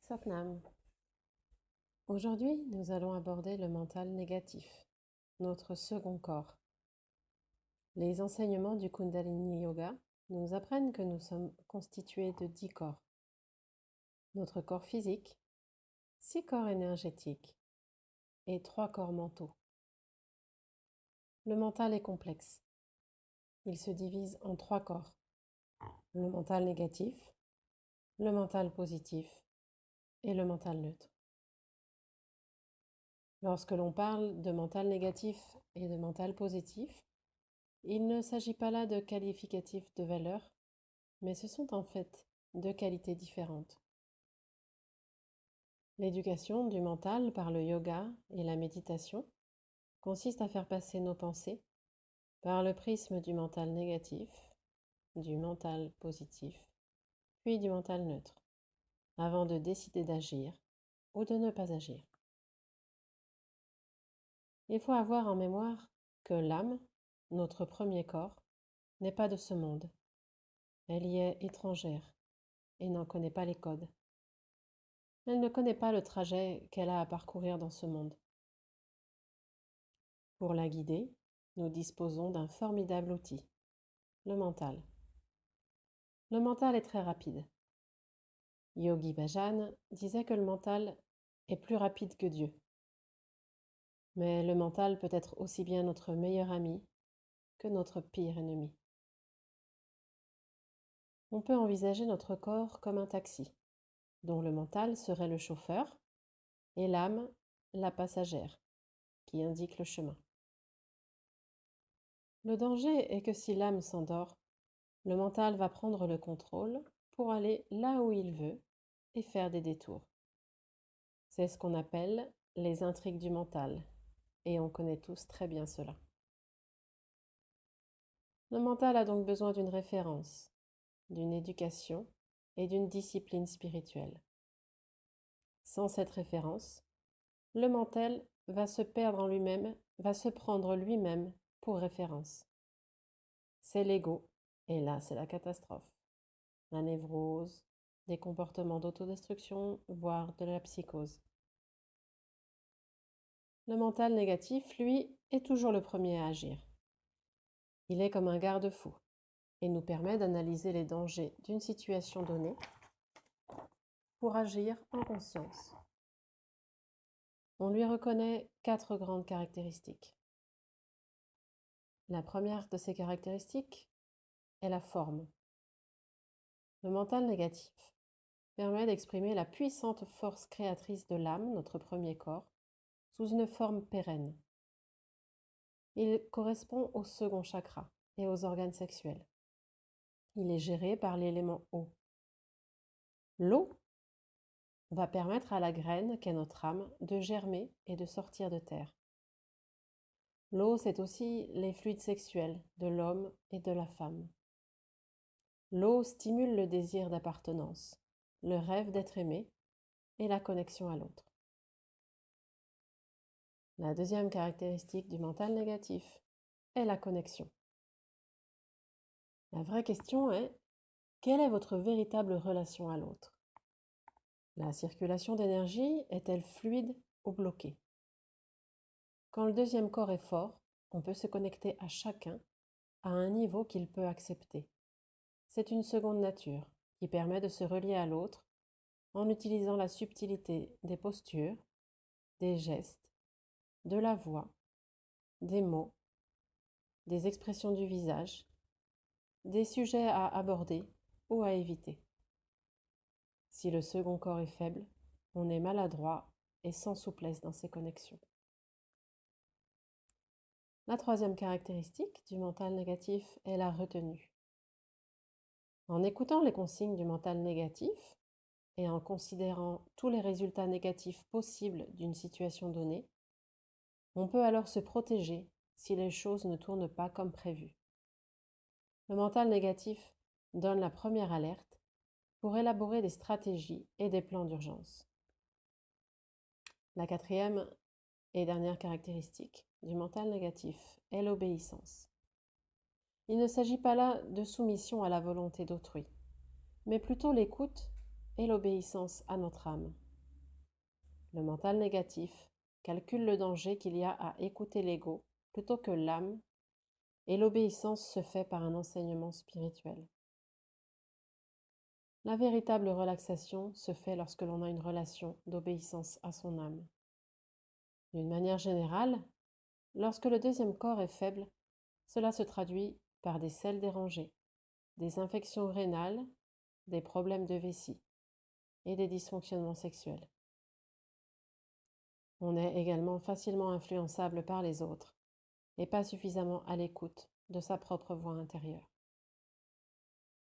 Satnam. Aujourd'hui, nous allons aborder le mental négatif, notre second corps. Les enseignements du Kundalini Yoga nous apprennent que nous sommes constitués de 10 corps. Notre corps physique, 6 corps énergétiques et 3 corps mentaux. Le mental est complexe. Il se divise en 3 corps. Le mental négatif, le mental positif et le mental neutre. Lorsque l'on parle de mental négatif et de mental positif, il ne s'agit pas là de qualificatifs de valeur, mais ce sont en fait deux qualités différentes. L'éducation du mental par le yoga et la méditation consiste à faire passer nos pensées par le prisme du mental négatif, du mental positif, puis du mental neutre, avant de décider d'agir ou de ne pas agir. Il faut avoir en mémoire que l'âme, notre premier corps, n'est pas de ce monde. Elle y est étrangère et n'en connaît pas les codes. Elle ne connaît pas le trajet qu'elle a à parcourir dans ce monde. Pour la guider, nous disposons d'un formidable outil, le mental. Le mental est très rapide. Yogi Bhajan disait que le mental est plus rapide que Dieu. Mais le mental peut être aussi bien notre meilleur ami que notre pire ennemi. On peut envisager notre corps comme un taxi, dont le mental serait le chauffeur et l'âme la passagère, qui indique le chemin. Le danger est que si l'âme s'endort, le mental va prendre le contrôle pour aller là où il veut et faire des détours. C'est ce qu'on appelle les intrigues du mental, et on connaît tous très bien cela. Le mental a donc besoin d'une référence, d'une éducation et d'une discipline spirituelle. Sans cette référence, le mental va se perdre en lui-même, va se prendre lui-même pour référence. C'est l'ego, et là c'est la catastrophe. La névrose, des comportements d'autodestruction, voire de la psychose. Le mental négatif, lui, est toujours le premier à agir. Il est comme un garde-fou et nous permet d'analyser les dangers d'une situation donnée pour agir en conscience. On lui reconnaît 4 grandes caractéristiques. La première de ces caractéristiques est la forme. Le mental négatif permet d'exprimer la puissante force créatrice de l'âme, notre premier corps, sous une forme pérenne. Il correspond au second chakra et aux organes sexuels. Il est géré par l'élément eau. L'eau va permettre à la graine qu'est notre âme de germer et de sortir de terre. L'eau, c'est aussi les fluides sexuels de l'homme et de la femme. L'eau stimule le désir d'appartenance, le rêve d'être aimé et la connexion à l'autre. La deuxième caractéristique du mental négatif est la connexion. La vraie question est, quelle est votre véritable relation à l'autre? La circulation d'énergie est-elle fluide ou bloquée? Quand le deuxième corps est fort, on peut se connecter à chacun à un niveau qu'il peut accepter. C'est une seconde nature qui permet de se relier à l'autre en utilisant la subtilité des postures, des gestes, de la voix, des mots, des expressions du visage, des sujets à aborder ou à éviter. Si le second corps est faible, on est maladroit et sans souplesse dans ses connexions. La troisième caractéristique du mental négatif est la retenue. En écoutant les consignes du mental négatif et en considérant tous les résultats négatifs possibles d'une situation donnée, on peut alors se protéger si les choses ne tournent pas comme prévu. Le mental négatif donne la première alerte pour élaborer des stratégies et des plans d'urgence. La quatrième et dernière caractéristique du mental négatif est l'obéissance. Il ne s'agit pas là de soumission à la volonté d'autrui, mais plutôt l'écoute et l'obéissance à notre âme. Le mental négatif calcule le danger qu'il y a à écouter l'ego plutôt que l'âme, et l'obéissance se fait par un enseignement spirituel. La véritable relaxation se fait lorsque l'on a une relation d'obéissance à son âme. D'une manière générale, lorsque le deuxième corps est faible, cela se traduit par des selles dérangées, des infections rénales, des problèmes de vessie et des dysfonctionnements sexuels. On est également facilement influençable par les autres et pas suffisamment à l'écoute de sa propre voix intérieure.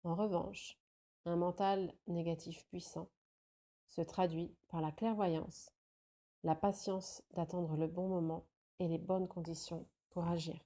En revanche, un mental négatif puissant se traduit par la clairvoyance, la patience d'attendre le bon moment et les bonnes conditions pour agir.